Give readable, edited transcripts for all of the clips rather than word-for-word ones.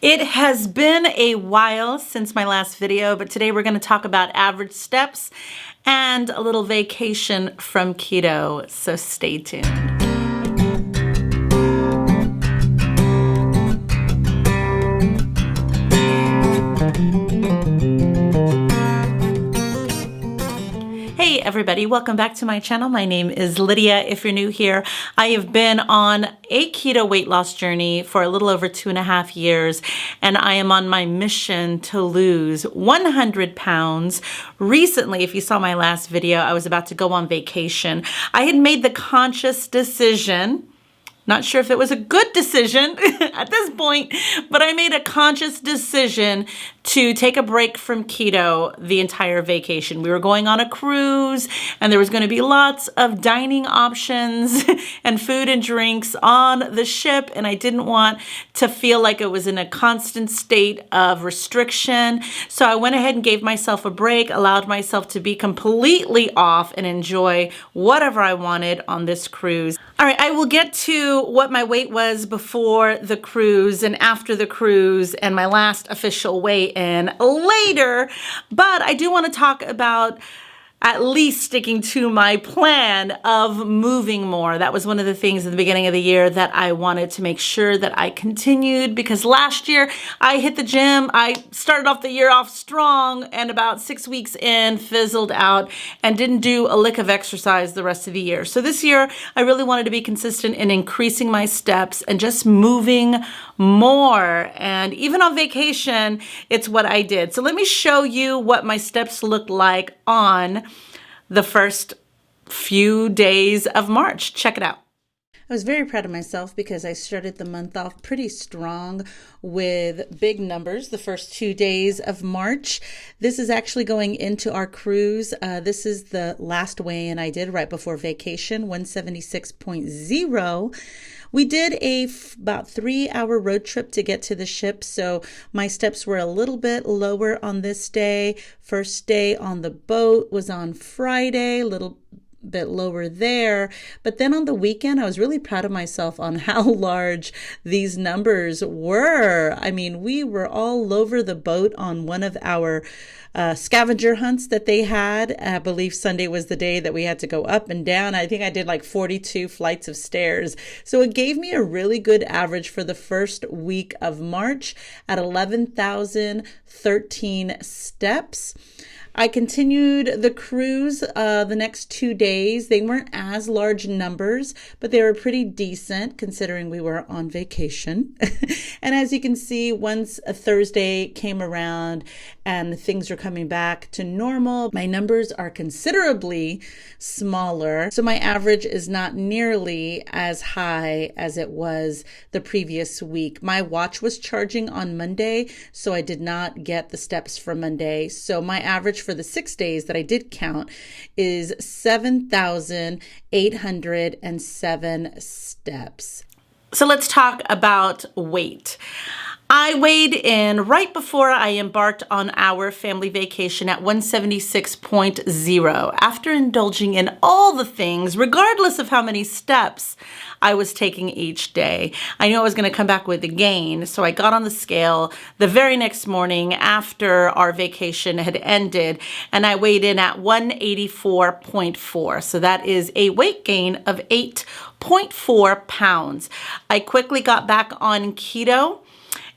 It has been a while since my last video, but today we're going to talk about average steps and a little vacation from keto, so stay tuned. Hey everybody, welcome back to my channel. My name is Lydia. If you're new here, I have been on a keto weight loss journey for a little over 2.5 years, and I am on my mission to lose 100 pounds. Recently, if you saw my last video, I was about to go on vacation. I had made the conscious decision, not sure if it was a good decision at this point, but I made a conscious decision to take a break from keto the entire vacation. We were going on a cruise and there was going to be lots of dining options and food and drinks on the ship, and I didn't want to feel like it was in a constant state of restriction. So I went ahead and gave myself a break, allowed myself to be completely off and enjoy whatever I wanted on this cruise. All right, I will get to what my weight was before the cruise and after the cruise and my last official weigh-in later, but I do want to talk about at least sticking to my plan of moving more. That was one of the things at the beginning of the year that I wanted to make sure that I continued, because last year I hit the gym. I started off the year off strong and about 6 weeks in fizzled out and didn't do a lick of exercise the rest of the year. So this year I really wanted to be consistent in increasing my steps and just moving more. And even on vacation, it's what I did. So let me show you what my steps looked like on the first few days of March. Check it out. I was very proud of myself because I started the month off pretty strong with big numbers the first 2 days of March. This is actually going into our cruise. This is the last weigh-in I did right before vacation, 176.0. We did about 3-hour road trip to get to the ship, so my steps were a little bit lower on this day. First day on the boat was on Friday, a little bit lower there. But then on the weekend, I was really proud of myself on how large these numbers were. I mean, we were all over the boat on one of our scavenger hunts that they had. I believe Sunday was the day that we had to go up and down. I think I did like 42 flights of stairs. So it gave me a really good average for the first week of March at 11,013 steps. I continued the cruise the next 2 days. They weren't as large numbers, but they were pretty decent considering we were on vacation. And as you can see, once a Thursday came around and things are coming back to normal, my numbers are considerably smaller. So my average is not nearly as high as it was the previous week. My watch was charging on Monday, so I did not get the steps for Monday. So my average for the 6 days that I did count is 7,807 steps. So let's talk about weight. I weighed in right before I embarked on our family vacation at 176.0. After indulging in all the things, regardless of how many steps I was taking each day, I knew I was going to come back with a gain. So I got on the scale the very next morning after our vacation had ended, and I weighed in at 184.4. So that is a weight gain of 8.4 pounds. I quickly got back on keto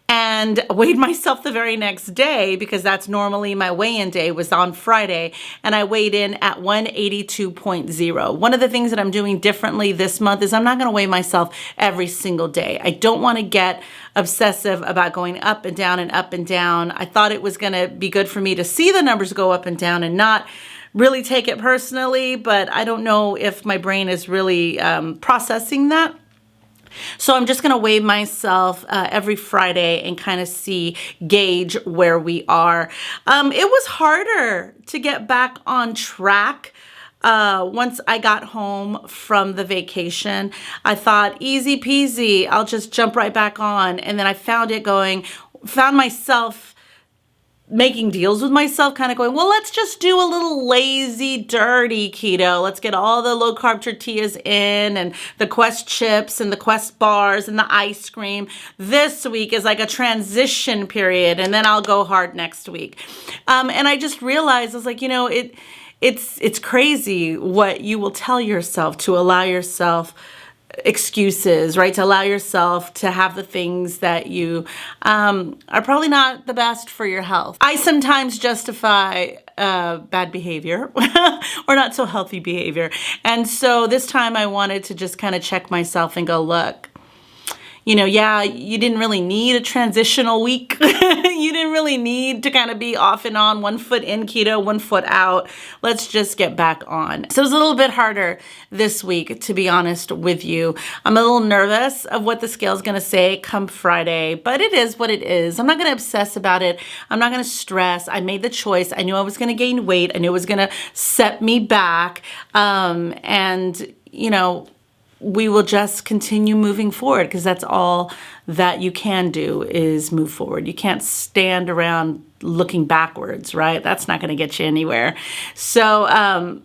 and weighed myself the very next day, because that's normally my weigh-in day was on Friday, and I weighed in at 182.0. One of the things that I'm doing differently this month is I'm not going to weigh myself every single day. I don't want to get obsessive about going up and down and up and down. I thought it was going to be good for me to see the numbers go up and down and not really take it personally, but I don't know if my brain is really processing that. So I'm just going to weigh myself every Friday and kind of gauge where we are. It was harder to get back on track once I got home from the vacation. I thought easy peasy, I'll just jump right back on. And then I found myself making deals with myself, kind of going, well, let's just do a little lazy, dirty keto. Let's get all the low carb tortillas in and the Quest chips and the Quest bars and the ice cream. This week is like a transition period, and then I'll go hard next week. And I just realized, I was like, it's crazy what you will tell yourself to allow yourself excuses, right? To allow yourself to have the things that you are probably not the best for your health. I sometimes justify bad behavior or not so healthy behavior. And so this time I wanted to just kind of check myself and go, look, yeah, you didn't really need a transitional week. You didn't really need to kind of be off and on, 1 foot in keto, 1 foot out. Let's just get back on. So it was a little bit harder this week, to be honest with you. I'm a little nervous of what the scale is going to say come Friday, but it is what it is. I'm not going to obsess about it. I'm not going to stress. I made the choice. I knew I was going to gain weight. I knew it was going to set me back. We will just continue moving forward, because that's all that you can do is move forward. You can't stand around looking backwards, right? That's not going to get you anywhere. So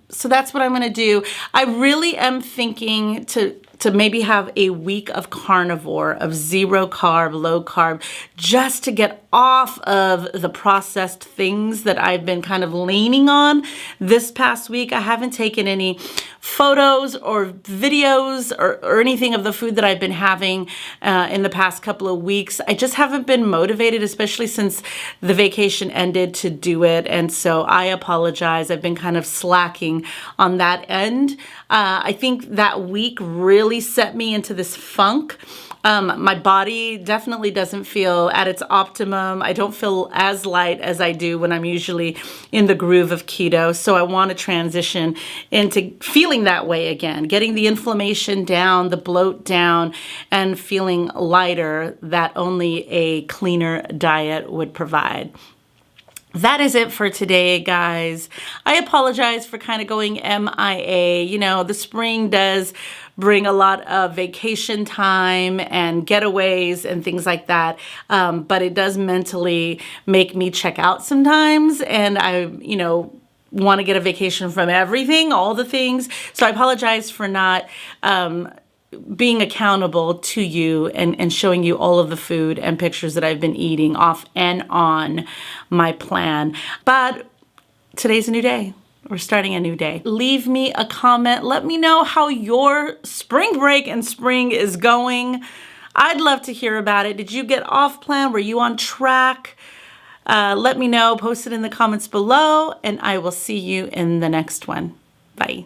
that's what I'm going to do. I really am thinking to maybe have a week of carnivore, of 0 carb, low carb, just to get off of the processed things that I've been kind of leaning on this past week. I haven't taken any photos or videos or anything of the food that I've been having in the past couple of weeks. I just haven't been motivated, especially since the vacation ended, to do it. And so I apologize. I've been kind of slacking on that end. I think that week really set me into this funk. My body definitely doesn't feel at its optimum. I don't feel as light as I do when I'm usually in the groove of keto. So I want to transition into feeling that way again, getting the inflammation down, the bloat down, and feeling lighter that only a cleaner diet would provide. That is it for today, guys. I apologize for kind of going MIA. The spring does bring a lot of vacation time and getaways and things like that. But it does mentally make me check out sometimes. And I, want to get a vacation from everything, all the things. So I apologize for not being accountable to you and showing you all of the food and pictures that I've been eating off and on my plan. But today's a new day. We're starting a new day. Leave me a comment. Let me know how your spring break and spring is going. I'd love to hear about it. Did you get off plan? Were you on track? Let me know. Post it in the comments below, and I will see you in the next one. Bye.